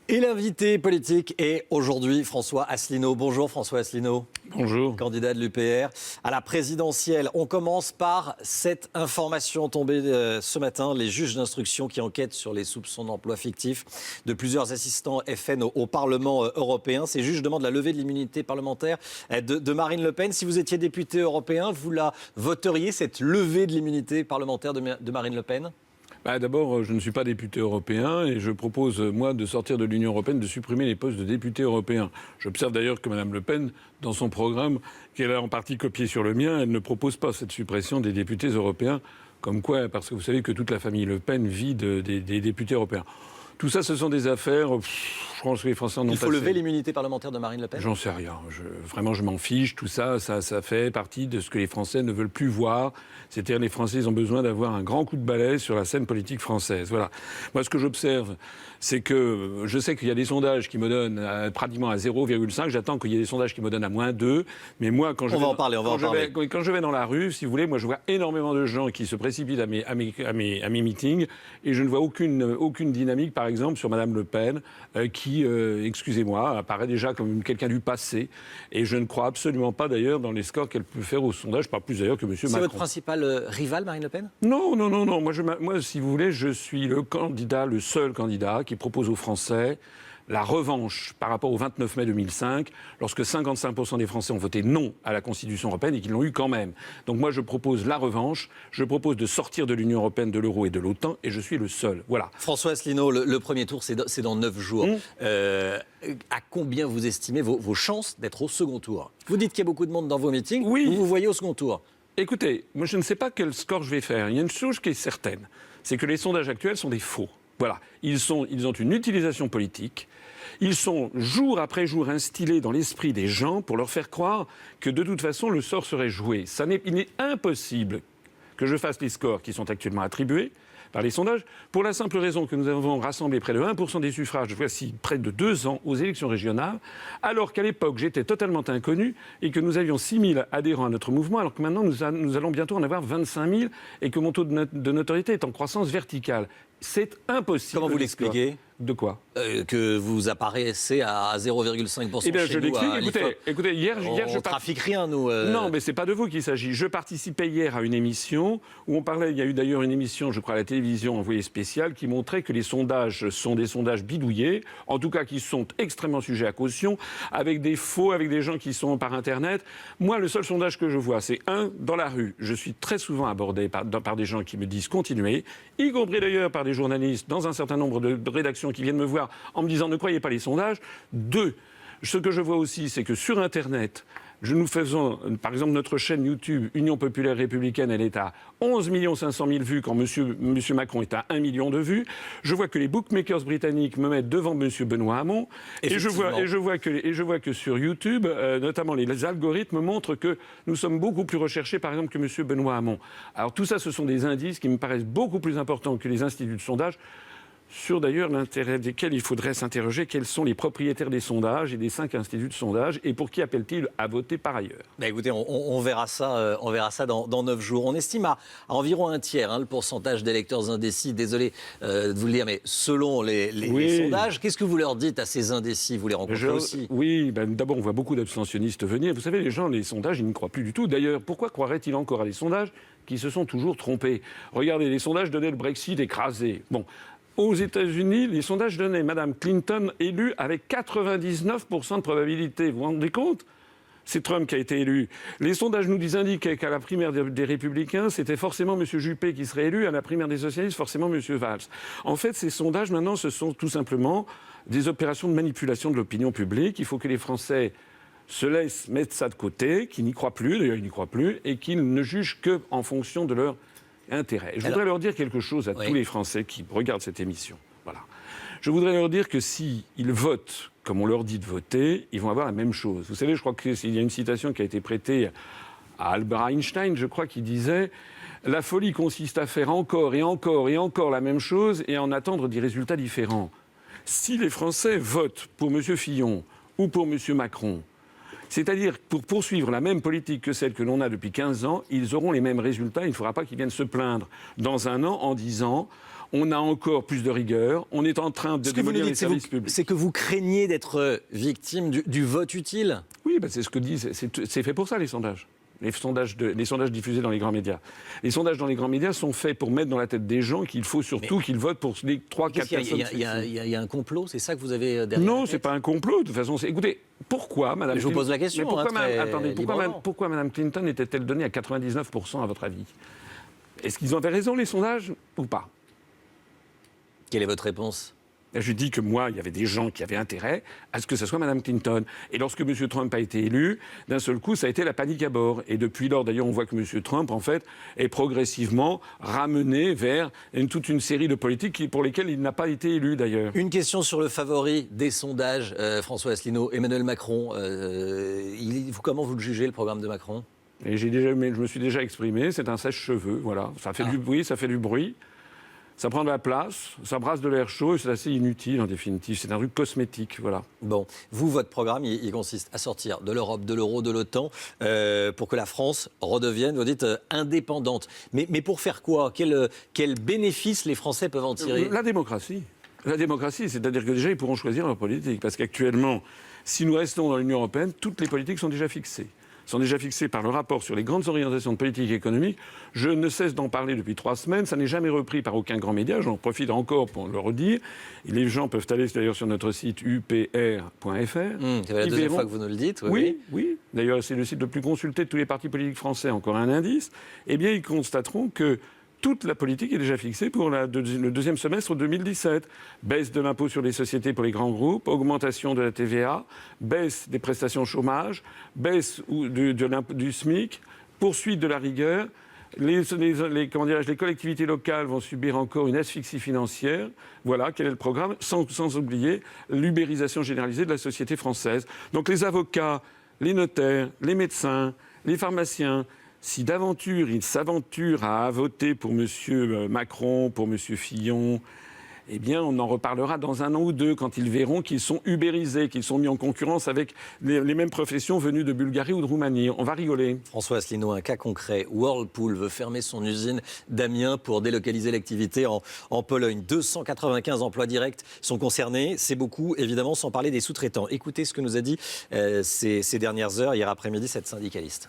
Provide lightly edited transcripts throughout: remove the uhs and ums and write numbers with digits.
Et l'invité politique est aujourd'hui François Asselineau. Bonjour François Asselineau. Bonjour. Candidat de l'UPR à la présidentielle. On commence par cette information tombée ce matin. Les juges d'instruction qui enquêtent sur les soupçons d'emploi fictif de plusieurs assistants FN au Parlement européen. Ces juges demandent la levée de l'immunité parlementaire de Marine Le Pen. Si vous étiez député européen, vous la voteriez, cette levée de l'immunité parlementaire de Marine Le Pen ? D'abord, je ne suis pas député européen et je propose, moi, de sortir de l'Union européenne, de supprimer les postes de député européen. J'observe d'ailleurs que Mme Le Pen, dans son programme, qu'elle a en partie copié sur le mien, elle ne propose pas cette suppression des députés européens. Comme quoi, parce que vous savez que toute la famille Le Pen vit des députés européens. Tout ça, ce sont des affaires. Je pense que les Français en ont Il faut passé. lever l'immunité parlementaire de Marine Le Pen ? J'en sais rien. Vraiment, je m'en fiche. Tout ça, ça fait partie de ce que les Français ne veulent plus voir. C'est-à-dire, les Français, ils ont besoin d'avoir un grand coup de balai sur la scène politique française. Voilà. Moi, ce que j'observe, c'est que je sais qu'il y a des sondages qui me donnent pratiquement à 0,5. J'attends qu'il y ait des sondages qui me donnent à -2. Mais moi, quand je vais dans la rue, si vous voulez, moi, je vois énormément de gens qui se précipitent à mes meetings et je ne vois aucune dynamique, par exemple, sur Mme Le Pen, qui, excusez-moi, apparaît déjà comme quelqu'un du passé. Et je ne crois absolument pas, d'ailleurs, dans les scores qu'elle peut faire au sondage, pas plus d'ailleurs que M. Macron. C'est votre principal rival, Marine Le Pen ? Non. Moi, si vous voulez, je suis le seul candidat qui propose aux Français la revanche par rapport au 29 mai 2005, lorsque 55% des Français ont voté non à la Constitution européenne et qu'ils l'ont eu quand même. Donc moi, je propose la revanche, je propose de sortir de l'Union européenne, de l'euro et de l'OTAN, et je suis le seul. Voilà. François Asselineau, le premier tour, c'est dans 9 jours. À combien vous estimez vos chances d'être au second tour ? Vous dites qu'il y a beaucoup de monde dans vos meetings, oui. Vous voyez au second tour ? Écoutez, moi je ne sais pas quel score je vais faire. Il y a une chose qui est certaine, c'est que les sondages actuels sont des faux. Voilà, ils ont une utilisation politique. Ils sont jour après jour instillés dans l'esprit des gens pour leur faire croire que de toute façon le sort serait joué. Il est impossible que je fasse les scores qui sont actuellement attribués par les sondages, pour la simple raison que nous avons rassemblé près de 1% des suffrages, voici près de 2 ans, aux élections régionales, alors qu'à l'époque, j'étais totalement inconnu et que nous avions 6 000 adhérents à notre mouvement, alors que maintenant, nous allons bientôt en avoir 25 000 et que mon taux de notoriété est en croissance verticale. C'est impossible. Comment vous l'expliquez ? De quoi ? Que vous apparaissez à 0,5% Eh bien, chez je nous. l'explique. Écoutez, hier, on trafique rien, nous. Non, mais c'est pas de vous qu'il s'agit. Je participais hier à une émission où on parlait. Il y a eu d'ailleurs une émission, je crois, à la télévision envoyée spéciale, qui montrait que les sondages sont des sondages bidouillés, en tout cas qui sont extrêmement sujets à caution, avec des faux, avec des gens qui sont par Internet. Moi, le seul sondage que je vois, c'est dans la rue. Je suis très souvent abordé par des gens qui me disent continuez, y compris d'ailleurs par des journalistes dans un certain nombre de rédactions qui viennent me voir en me disant ne croyez pas les sondages. 2, ce que je vois aussi, c'est que sur Internet, nous faisons, par exemple, notre chaîne YouTube Union Populaire Républicaine, elle est à 11 500 000 vues quand M. Macron est à 1 million de vues. Je vois que les bookmakers britanniques me mettent devant M. Benoît Hamon. Et je vois que sur YouTube, notamment les algorithmes montrent que nous sommes beaucoup plus recherchés, par exemple, que M. Benoît Hamon. Alors tout ça, ce sont des indices qui me paraissent beaucoup plus importants que les instituts de sondage, sur d'ailleurs l'intérêt desquels il faudrait s'interroger quels sont les propriétaires des sondages et des 5 instituts de sondage et pour qui appellent-ils à voter par ailleurs. Écoutez, on verra ça, dans 9 jours. On estime à environ un tiers le pourcentage d'électeurs indécis. Désolé de vous le dire, mais selon les sondages, qu'est-ce que vous leur dites à ces indécis ? Vous les rencontrez aussi ? Oui, d'abord on voit beaucoup d'abstentionnistes venir. Vous savez, les gens, les sondages, ils ne croient plus du tout. D'ailleurs, pourquoi croiraient-ils encore à des sondages qui se sont toujours trompés ? Regardez, les sondages donnaient le Brexit écrasé. Bon. Aux États-Unis, les sondages donnaient Mme Clinton élue avec 99% de probabilité. Vous vous rendez compte ? C'est Trump qui a été élu. Les sondages nous indiquaient qu'à la primaire des Républicains, c'était forcément M. Juppé qui serait élu, à la primaire des Socialistes, forcément M. Valls. En fait, ces sondages, maintenant, ce sont tout simplement des opérations de manipulation de l'opinion publique. Il faut que les Français se laissent mettre ça de côté, qu'ils n'y croient plus, d'ailleurs ils n'y croient plus, et qu'ils ne jugent qu'en fonction de leur intérêt. Je voudrais leur dire quelque chose à tous les Français qui regardent cette émission. Voilà. Je voudrais leur dire que s'ils votent comme on leur dit de voter, ils vont avoir la même chose. Vous savez, je crois qu'il y a une citation qui a été prêtée à Albert Einstein, je crois, qui disait « La folie consiste à faire encore et encore et encore la même chose et à en attendre des résultats différents. » Si les Français votent pour M. Fillon ou pour M. Macron, c'est-à-dire pour poursuivre la même politique que celle que l'on a depuis 15 ans, ils auront les mêmes résultats. Il ne faudra pas qu'ils viennent se plaindre dans un an en disant On a encore plus de rigueur. On est en train de démolir les services publics. C'est que vous craignez d'être victime du vote utile? Oui, c'est ce que disent. C'est fait pour ça, les sondages. Les sondages diffusés dans les grands médias. Les sondages dans les grands médias sont faits pour mettre dans la tête des gens qu'il faut surtout qu'ils votent pour les 3-4 personnes. Il y a un complot, c'est ça que vous avez derrière? Non, c'est pas un complot. De toute façon, écoutez, pourquoi Madame Je vous pose la question. Pourquoi Madame Clinton était-elle donnée à 99% à votre avis? Est-ce qu'ils avaient raison, les sondages, ou pas? Quelle est votre réponse? Je dis que moi, il y avait des gens qui avaient intérêt à ce que ce soit Mme Clinton. Et lorsque M. Trump a été élu, d'un seul coup, ça a été la panique à bord. Et depuis lors, d'ailleurs, on voit que M. Trump, en fait, est progressivement ramené vers toute une série de politiques pour lesquelles il n'a pas été élu, d'ailleurs. Une question sur le favori des sondages, François Asselineau, Emmanuel Macron. Comment vous le jugez, le programme de Macron? Et je me suis déjà exprimé, c'est un sèche-cheveux, voilà. Ça fait du bruit, ça fait du bruit. Ça prend de la place, ça brasse de l'air chaud et c'est assez inutile en définitive. C'est un truc cosmétique, voilà. Bon, votre programme, il consiste à sortir de l'Europe, de l'euro, de l'OTAN, pour que la France redevienne, vous dites, indépendante. Mais pour faire quoi? Quel bénéfice les Français peuvent en tirer? La démocratie. La démocratie, c'est-à-dire que déjà, ils pourront choisir leur politique. Parce qu'actuellement, si nous restons dans l'Union européenne, toutes les politiques sont déjà fixées. Sont déjà fixés par le rapport sur les grandes orientations de politique économique. Je ne cesse d'en parler depuis 3 semaines. Ça n'est jamais repris par aucun grand média. J'en profite encore pour le redire. Et les gens peuvent aller d'ailleurs sur notre site upr.fr. C'est la deuxième fois que vous nous le dites. Oui. D'ailleurs, c'est le site le plus consulté de tous les partis politiques français. Encore un indice. Eh bien, ils constateront que toute la politique est déjà fixée pour le deuxième semestre 2017. Baisse de l'impôt sur les sociétés pour les grands groupes, augmentation de la TVA, baisse des prestations chômage, baisse du SMIC, poursuite de la rigueur. Les collectivités locales vont subir encore une asphyxie financière. Voilà quel est le programme, sans oublier l'ubérisation généralisée de la société française. Donc les avocats, les notaires, les médecins, les pharmaciens, si d'aventure ils s'aventurent à voter pour M. Macron, pour M. Fillon, eh bien, on en reparlera dans 1 an ou 2, quand ils verront qu'ils sont ubérisés, qu'ils sont mis en concurrence avec les mêmes professions venues de Bulgarie ou de Roumanie. On va rigoler. François Asselineau, un cas concret. Whirlpool veut fermer son usine d'Amiens pour délocaliser l'activité en Pologne. 295 emplois directs sont concernés. C'est beaucoup, évidemment, sans parler des sous-traitants. Écoutez ce que nous a dit ces dernières heures, hier après-midi, cette syndicaliste.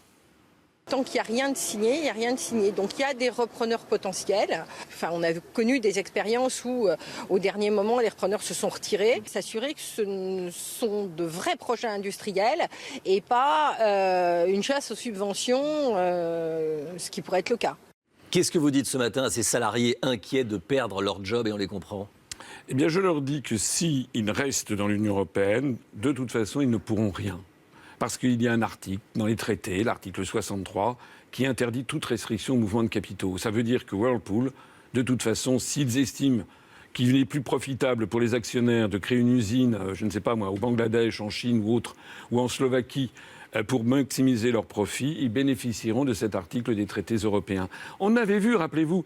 Tant qu'il n'y a rien de signé, il n'y a rien de signé. Donc il y a des repreneurs potentiels. Enfin, on a connu des expériences où, au dernier moment, les repreneurs se sont retirés. S'assurer que ce sont de vrais projets industriels et pas une chasse aux subventions, ce qui pourrait être le cas. Qu'est-ce que vous dites ce matin à ces salariés inquiets de perdre leur job, et on les comprend? Eh bien, je leur dis que s'ils restent dans l'Union européenne, de toute façon, ils ne pourront rien. Parce qu'il y a un article dans les traités, l'article 63, qui interdit toute restriction au mouvement de capitaux. Ça veut dire que Whirlpool, de toute façon, s'ils estiment qu'il est plus profitable pour les actionnaires de créer une usine, je ne sais pas moi, au Bangladesh, en Chine ou autre, ou en Slovaquie, pour maximiser leurs profits, ils bénéficieront de cet article des traités européens. On avait vu, rappelez-vous,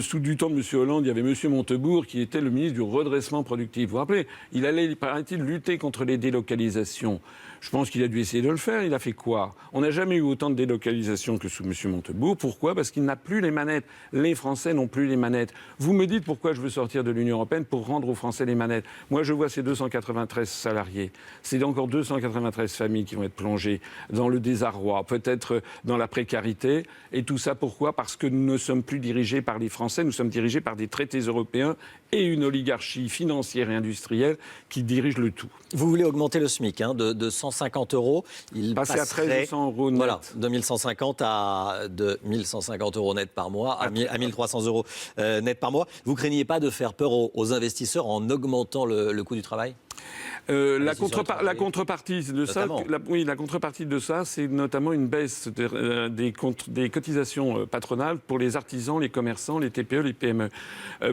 sous du temps de M. Hollande, il y avait M. Montebourg qui était le ministre du redressement productif. Vous vous rappelez, il allait, paraît-il, lutter contre les délocalisations. Je pense qu'il a dû essayer de le faire. Il a fait quoi? On n'a jamais eu autant de délocalisation que sous M. Montebourg. Pourquoi? Parce qu'il n'a plus les manettes. Les Français n'ont plus les manettes. Vous me dites pourquoi je veux sortir de l'Union européenne pour rendre aux Français les manettes. Moi, je vois ces 293 salariés. C'est encore 293 familles qui vont être plongées dans le désarroi, peut-être dans la précarité. Et tout ça, pourquoi? Parce que nous ne sommes plus dirigés par les Français. Nous sommes dirigés par des traités européens et une oligarchie financière et industrielle qui dirige le tout. Vous voulez augmenter le SMIC de 150 €. Il passerait à 1 300 € net. Voilà, de 1150 à 2150 € net par mois, à 1300 € net par mois. Vous craignez pas de faire peur aux investisseurs en augmentant le coût du travail? La contrepartie de ça, c'est notamment une baisse des cotisations patronales pour les artisans, les commerçants, les TPE, les PME.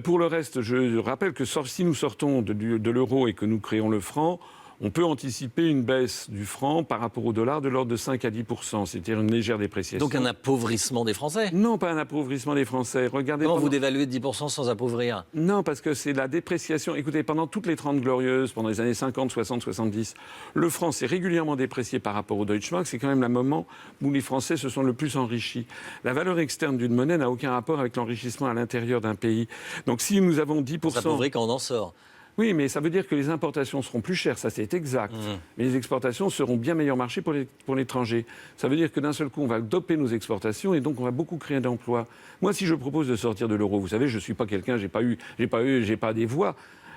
Pour le reste, je rappelle que si nous sortons de l'euro et que nous créons le franc, on peut anticiper une baisse du franc par rapport au dollar de l'ordre de 5 à 10%, c'est-à-dire une légère dépréciation. Donc un appauvrissement des Français? Non, pas un appauvrissement des Français. Regardez. Comment vous dévaluez de 10% sans appauvrir? Non, parce que c'est la dépréciation. Écoutez, pendant toutes les 30 glorieuses, pendant les années 50, 60, 70, le franc s'est régulièrement déprécié par rapport au Deutschmark. C'est quand même le moment où les Français se sont le plus enrichis. La valeur externe d'une monnaie n'a aucun rapport avec l'enrichissement à l'intérieur d'un pays. Donc si nous avons 10%... On s'appauvrit quand on en sort. Oui, mais ça veut dire que les importations seront plus chères, ça c'est exact. Mais les exportations seront bien meilleur marché pour l'étranger. Ça veut dire que d'un seul coup, on va doper nos exportations et donc on va beaucoup créer d'emplois. Moi, si je propose de sortir de l'euro, vous savez, je ne suis pas quelqu'un, j'ai pas des voix.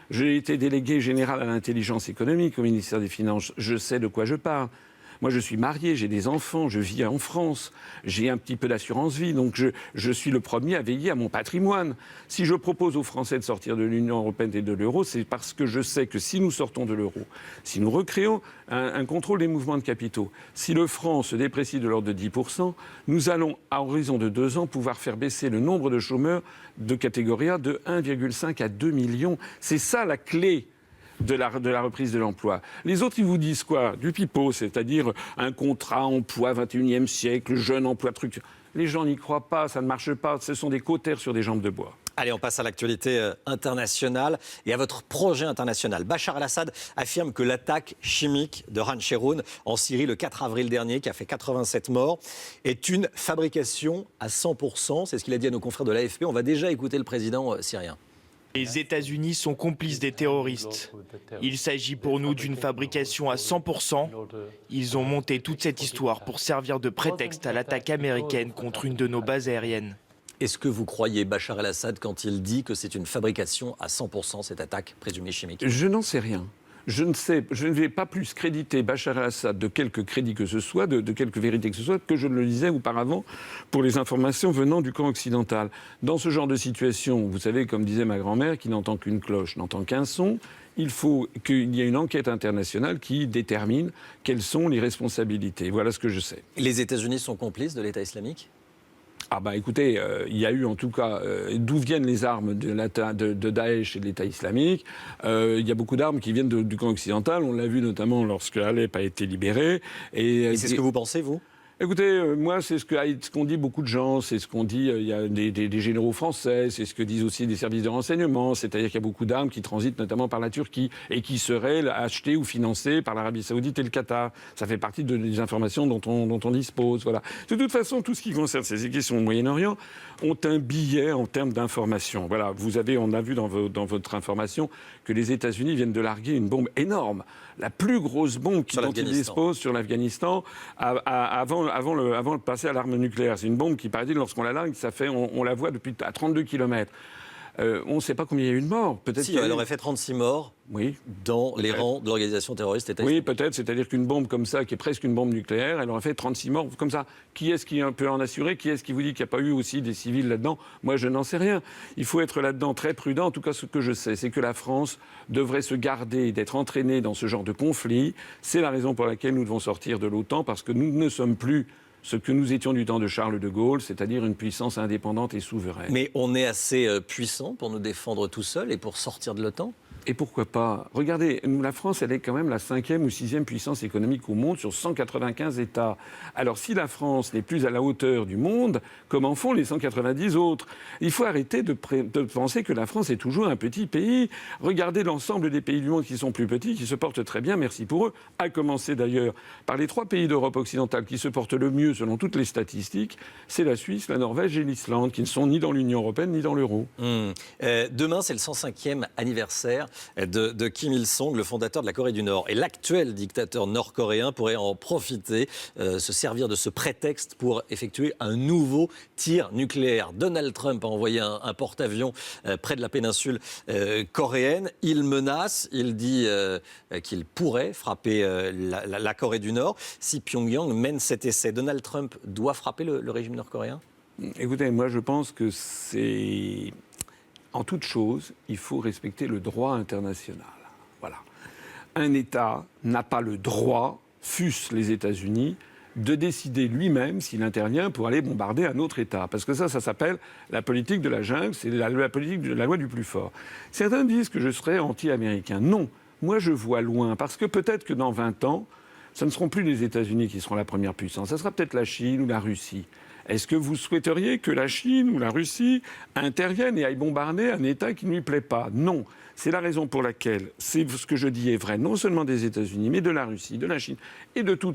J'ai été délégué général à l'intelligence économique au ministère des Finances. Je sais de quoi je parle. Moi, je suis marié, j'ai des enfants, je vis en France, j'ai un petit peu d'assurance vie, donc je suis le premier à veiller à mon patrimoine. Si je propose aux Français de sortir de l'Union européenne et de l'euro, c'est parce que je sais que si nous sortons de l'euro, si nous recréons un contrôle des mouvements de capitaux, si le franc se déprécie de l'ordre de 10%, nous allons, à horizon de 2 ans, pouvoir faire baisser le nombre de chômeurs de catégorie A de 1,5 à 2 millions. C'est ça la clé de la reprise de l'emploi. Les autres, ils vous disent quoi? Du pipeau, c'est-à-dire un contrat emploi 21e siècle, jeune emploi, truc. Les gens n'y croient pas, ça ne marche pas. Ce sont des cautères sur des jambes de bois. Allez, on passe à l'actualité internationale et à votre projet international. Bachar el-Assad affirme que l'attaque chimique de Khan Cheikhoun en Syrie le 4 avril dernier, qui a fait 87 morts, est une fabrication à 100%. C'est ce qu'il a dit à nos confrères de l'AFP. On va déjà écouter le président syrien. Les États-Unis sont complices des terroristes. Il s'agit pour nous d'une fabrication à 100%. Ils ont monté toute cette histoire pour servir de prétexte à l'attaque américaine contre une de nos bases aériennes. Est-ce que vous croyez Bachar el-Assad quand il dit que c'est une fabrication à 100%, cette attaque présumée chimique? Je n'en sais rien. Je ne vais pas plus créditer Bachar el-Assad de quelque crédit que ce soit, de quelque vérité que ce soit, que je ne le disais auparavant pour les informations venant du camp occidental. Dans ce genre de situation, vous savez, comme disait ma grand-mère, qui n'entend qu'une cloche, n'entend qu'un son, il faut qu'il y ait une enquête internationale qui détermine quelles sont les responsabilités. Voilà ce que je sais. Les États-Unis sont complices de l'État islamique? Ah bah écoutez, il y a eu en tout cas, d'où viennent les armes de Daesh et de l'État islamique. Il y a beaucoup d'armes qui viennent du camp occidental. On l'a vu notamment lorsque Alep a été libéré. Et c'est ce que vous pensez, vous? Écoutez, moi, c'est ce qu'ont dit beaucoup de gens, c'est ce qu'ont dit il y a des généraux français, c'est ce que disent aussi des services de renseignement, c'est-à-dire qu'il y a beaucoup d'armes qui transitent notamment par la Turquie et qui seraient achetées ou financées par l'Arabie Saoudite et le Qatar. Ça fait partie des informations dont on dispose. Voilà. De toute façon, tout ce qui concerne ces questions au Moyen-Orient ont un biais en termes d'information. Voilà, on a vu dans votre information que les États-Unis viennent de larguer une bombe énorme, la plus grosse bombe dont ils disposent sur l'Afghanistan avant de passer à l'arme nucléaire. C'est une bombe qui, paraît-il, lorsqu'on la largue, on la voit depuis à 32 km. On ne sait pas combien il y a eu de morts. Peut-être si, elle aurait fait 36 morts dans les rangs de l'organisation terroriste État islamique. Oui, peut-être. C'est-à-dire qu'une bombe comme ça, qui est presque une bombe nucléaire, elle aurait fait 36 morts comme ça. Qui est-ce qui peut en assurer? Qui est-ce qui vous dit qu'il n'y a pas eu aussi des civils là-dedans? Moi, je n'en sais rien. Il faut être là-dedans très prudent. En tout cas, ce que je sais, c'est que la France devrait se garder d'être entraînée dans ce genre de conflit. C'est la raison pour laquelle nous devons sortir de l'OTAN, parce que nous ne sommes plus ce que nous étions du temps de Charles de Gaulle, c'est-à-dire une puissance indépendante et souveraine. Mais on est assez puissant pour nous défendre tout seul et pour sortir de l'OTAN? Et pourquoi pas? Regardez, la France, elle est quand même la 5e ou 6e puissance économique au monde sur 195 États. Alors si la France n'est plus à la hauteur du monde, comment font les 190 autres? Il faut arrêter de penser que la France est toujours un petit pays. Regardez l'ensemble des pays du monde qui sont plus petits, qui se portent très bien, merci pour eux. À commencer d'ailleurs par les 3 pays d'Europe occidentale qui se portent le mieux selon toutes les statistiques, c'est la Suisse, la Norvège et l'Islande, qui ne sont ni dans l'Union européenne ni dans l'euro. Demain, c'est le 105e anniversaire de Kim Il-sung, le fondateur de la Corée du Nord. Et l'actuel dictateur nord-coréen pourrait en profiter, se servir de ce prétexte pour effectuer un nouveau tir nucléaire. Donald Trump a envoyé un porte-avions près de la péninsule coréenne. Il menace, il dit qu'il pourrait frapper la Corée du Nord si Pyongyang mène cet essai. Donald Trump doit frapper le régime nord-coréen? Écoutez, moi je pense que c'est... En toute chose, il faut respecter le droit international. Voilà. Un État n'a pas le droit, fût-ce les États-Unis, de décider lui-même s'il intervient pour aller bombarder un autre État. Parce que ça s'appelle la politique de la jungle, c'est la politique de la loi du plus fort. Certains disent que je serais anti-américain. Non. Moi, je vois loin, parce que peut-être que dans 20 ans, ce ne seront plus les États-Unis qui seront la première puissance, ça sera peut-être la Chine ou la Russie. Est-ce que vous souhaiteriez que la Chine ou la Russie interviennent et aillent bombarder un État qui ne lui plaît pas? Non. C'est la raison pour laquelle ce que je dis est vrai, non seulement des États-Unis, mais de la Russie, de la Chine et de tout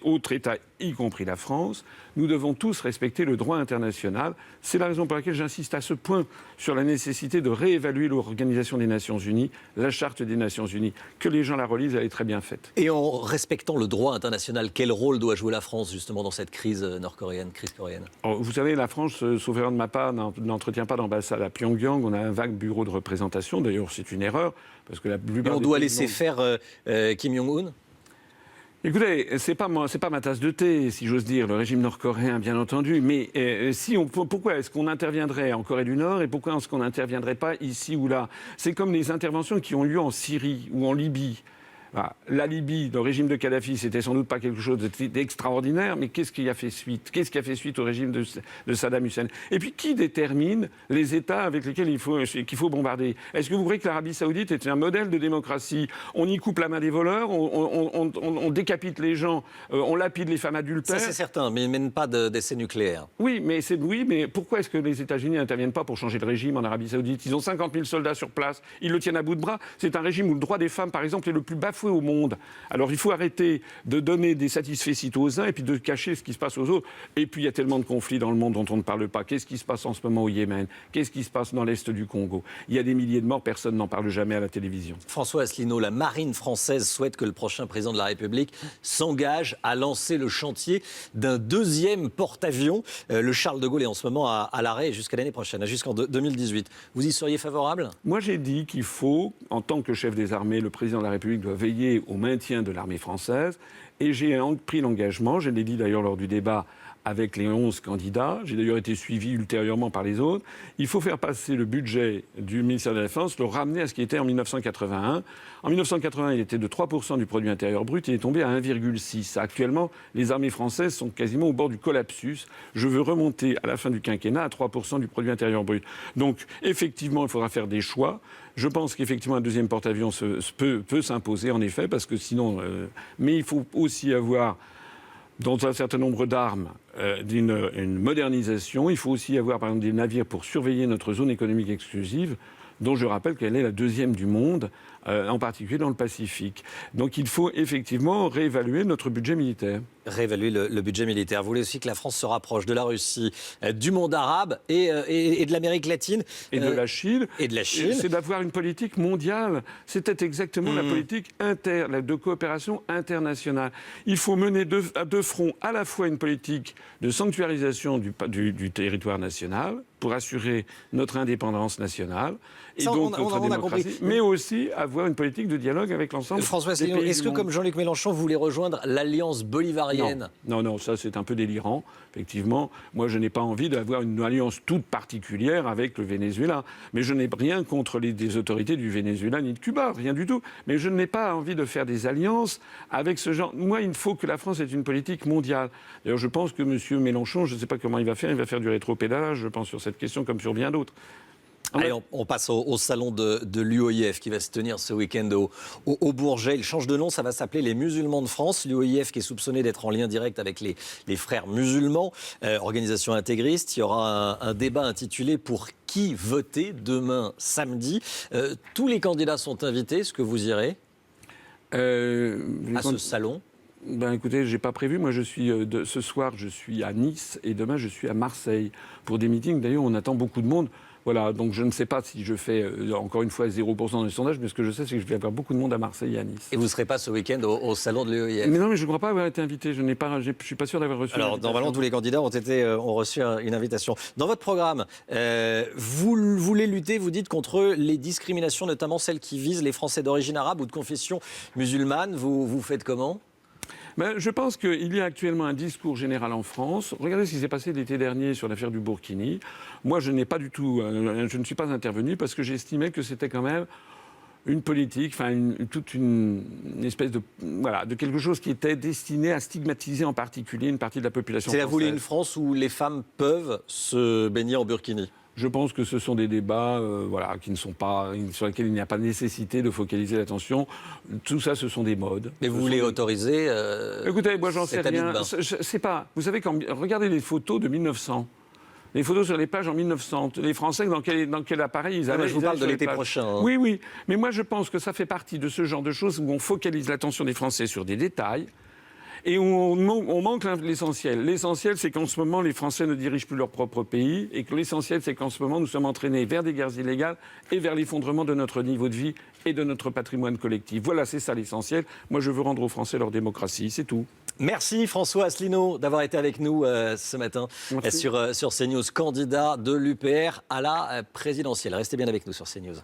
autre État, y compris la France. Nous devons tous respecter le droit international. C'est la raison pour laquelle j'insiste à ce point sur la nécessité de réévaluer l'Organisation des Nations Unies, la Charte des Nations Unies. Que les gens la relisent, elle est très bien faite. Et en respectant le droit international, quel rôle doit jouer la France justement dans cette crise nord-coréenne, crise coréenne? Alors, vous savez, la France, sauf erreur de ma part, n'entretient pas d'ambassade à Pyongyang. On a un vague bureau de représentation. D'ailleurs, c'est une erreur, parce que la plupart Et on doit laisser faire Kim Jong-un? Écoutez, c'est pas ma tasse de thé, si j'ose dire, le régime nord-coréen, bien entendu. Mais pourquoi est-ce qu'on interviendrait en Corée du Nord et pourquoi est-ce qu'on n'interviendrait pas ici ou là? C'est comme les interventions qui ont lieu en Syrie ou en Libye. Voilà. La Libye, le régime de Kadhafi, c'était sans doute pas quelque chose d'extraordinaire, mais qu'est-ce qui a fait suite? Qu'est-ce qui a fait suite au régime de Saddam Hussein? Et puis, qui détermine les États avec lesquels qu'il faut bombarder? Est-ce que vous croyez que l'Arabie Saoudite est un modèle de démocratie? On y coupe la main des voleurs, on décapite les gens, on lapide les femmes adultères. Ça, c'est certain, mais ils ne mènent pas d'essais nucléaires. Oui, mais pourquoi est-ce que les États-Unis n'interviennent pas pour changer le régime en Arabie Saoudite? Ils ont 50 000 soldats sur place, ils le tiennent à bout de bras. C'est un régime où le droit des femmes, par exemple, est le plus bafoué au monde. Alors il faut arrêter de donner des satisfecit aux uns et puis de cacher ce qui se passe aux autres. Et puis il y a tellement de conflits dans le monde dont on ne parle pas. Qu'est-ce qui se passe en ce moment au Yémen? Qu'est-ce qui se passe dans l'est du Congo? Il y a des milliers de morts, personne n'en parle jamais à la télévision. François Asselineau, la marine française souhaite que le prochain président de la République s'engage à lancer le chantier d'un deuxième porte-avions. Le Charles de Gaulle est en ce moment à l'arrêt jusqu'à l'année prochaine, jusqu'en 2018. Vous y seriez favorable? Moi j'ai dit qu'il faut, en tant que chef des armées, le président de la République doit veiller au maintien de l'armée française. Et j'ai pris l'engagement, je l'ai dit d'ailleurs lors du débat avec les 11 candidats, j'ai d'ailleurs été suivi ultérieurement par les autres, il faut faire passer le budget du ministère de la Défense, le ramener à ce qui était en 1981. En 1980, il était de 3% du produit intérieur brut, il est tombé à 1,6%. Actuellement, les armées françaises sont quasiment au bord du collapsus. Je veux remonter à la fin du quinquennat à 3% du produit intérieur brut. Donc, effectivement, il faudra faire des choix. Je pense qu'effectivement, un deuxième porte-avions peut s'imposer, en effet, parce que sinon... mais il faut aussi avoir, dans un certain nombre d'armes, une modernisation. Il faut aussi avoir, par exemple, des navires pour surveiller notre zone économique exclusive, dont je rappelle qu'elle est la deuxième du monde, en particulier dans le Pacifique. Donc il faut effectivement réévaluer notre budget militaire. Réévaluer le budget militaire. Vous voulez aussi que la France se rapproche de la Russie, du monde arabe et de l'Amérique latine. Et de la Chine. Et de la Chine. C'est d'avoir une politique mondiale. C'était exactement la politique de coopération internationale. Il faut mener de front à la fois une politique de sanctuarisation du territoire national pour assurer notre indépendance nationale et ça, donc notre démocratie, mais aussi avoir une politique de dialogue avec l'ensemble François des pays du monde. Est-ce que, comme Jean-Luc Mélenchon, vous voulez rejoindre l'alliance bolivarienne? Non, ça c'est un peu délirant, effectivement. Moi, je n'ai pas envie d'avoir une alliance toute particulière avec le Venezuela. Mais je n'ai rien contre des autorités du Venezuela ni de Cuba, rien du tout. Mais je n'ai pas envie de faire des alliances avec ce genre. Moi, il faut que la France ait une politique mondiale. D'ailleurs, je pense que M. Mélenchon, je ne sais pas comment il va faire du rétropédalage, je pense, sur cette question comme sur bien d'autres. Allez, on passe au salon de l'UOIF qui va se tenir ce week-end au Bourget. Il change de nom, ça va s'appeler les Musulmans de France. L'UOIF qui est soupçonné d'être en lien direct avec les frères musulmans, organisation intégriste. Il y aura un débat intitulé « Pour qui voter ?» demain samedi. Tous les candidats sont invités. Est-ce que vous irez à ce salon? Écoutez, j'ai pas prévu. Moi, ce soir, je suis à Nice et demain, je suis à Marseille pour des meetings. D'ailleurs, on attend beaucoup de monde. Voilà, donc je ne sais pas si je fais, encore une fois, 0% dans les sondages, mais ce que je sais, c'est que je vais avoir beaucoup de monde à Marseille et à Nice. Et vous ne serez pas ce week-end au salon de l'UOIF? Mais non, mais je ne crois pas avoir été invité. Je ne suis pas sûr d'avoir reçu Alors, normalement, tous les candidats ont reçu une invitation. Dans votre programme, vous voulez lutter, vous dites, contre les discriminations, notamment celles qui visent les Français d'origine arabe ou de confession musulmane. Vous faites comment? Je pense qu'il y a actuellement un discours général en France. Regardez ce qui s'est passé l'été dernier sur l'affaire du Burkini. Moi, je ne suis pas intervenu parce que j'estimais que c'était quand même une politique, toute une espèce de quelque chose qui était destiné à stigmatiser en particulier une partie de la population française. C'est-à-dire, vous voulez une France où les femmes peuvent se baigner en burkini? Je pense que ce sont des débats sur lesquels il n'y a pas nécessité de focaliser l'attention. Tout ça, ce sont des modes. Mais vous voulez autoriser Écoutez, moi, j'en sais cet habit de rien. bain. C'est pas... Vous savez, regardez les photos de 1900. Les photos sur les pages en 1900. Les Français, dans quel appareil ils avaient? Je vous parle de l'été prochain. Hein. Oui, oui. Mais moi, je pense que ça fait partie de ce genre de choses où on focalise l'attention des Français sur des détails. Et on manque l'essentiel. L'essentiel, c'est qu'en ce moment, les Français ne dirigent plus leur propre pays. Et que l'essentiel, c'est qu'en ce moment, nous sommes entraînés vers des guerres illégales et vers l'effondrement de notre niveau de vie et de notre patrimoine collectif. Voilà, c'est ça l'essentiel. Moi, je veux rendre aux Français leur démocratie, c'est tout. Merci François Asselineau d'avoir été avec nous ce matin sur CNews, candidat de l'UPR à la présidentielle. Restez bien avec nous sur CNews.